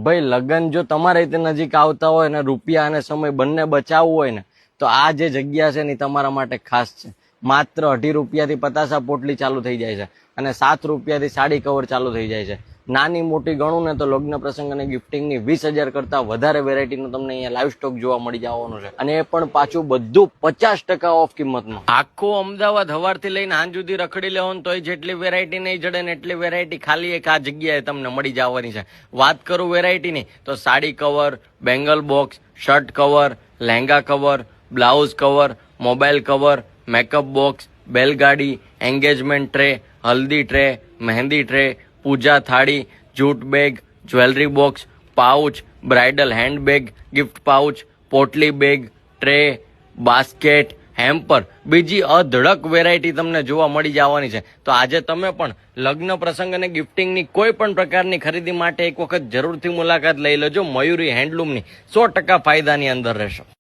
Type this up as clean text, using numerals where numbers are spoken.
ભાઈ લગન જો તમારે રીતે નજીક આવતા હોય ને રૂપિયા અને સમય બંને બચાવવું હોય ને તો આ જે જગ્યા છે ને તમારા માટે ખાસ છે. માત્ર 2.5 રૂપિયાથી પતાસા પોટલી ચાલુ થઈ જાય છે અને 7 રૂપિયાથી સાડી કવર ચાલુ થઈ જાય છે. નાની મોટી ગણું ને તો લગ્ન પ્રસંગ અને ગિફ્ટિંગની 20,000 કરતા વધારે વેરાયટીનું તમને અહીંયા લાઈવ સ્ટોક જોવા મળી જવાનું છે અને એ પણ પાછું બધું 50% ઓફ કિંમતમાં. આખું અમદાવાદ હવારથી લઈને સાંજ સુધી રખડી લેવાનું તોય જેટલી વેરાયટી નહીં જડે ને એટલી વેરાયટી ખાલી એક આ જગ્યાએ તમને મળી જવાની છે. વાત કરું વેરાયટીની તો sari cover, bangle box, shirt cover, lehenga cover, blouse cover, mobile cover, makeup box, બેલગાડી, engagement tray, haldi tray, mehndi tray, puja thali, jute bag, jewellery box, pouch, bridal handbag, gift pouch, potli bag, tray, basket, hamper, બીજી અધડક વેરાયટી તમને જોવા મળી જવાની છે. તો આજે તમે પણ લગ્ન પ્રસંગ અને ગિફ્ટિંગની કોઈ પણ પ્રકારની ખરીદી માટે એક વખત જરૂરથી મુલાકાત લઈ લેજો. મયુરી હેન્ડલૂમની 100% ફાયદાની અંદર રહેશો.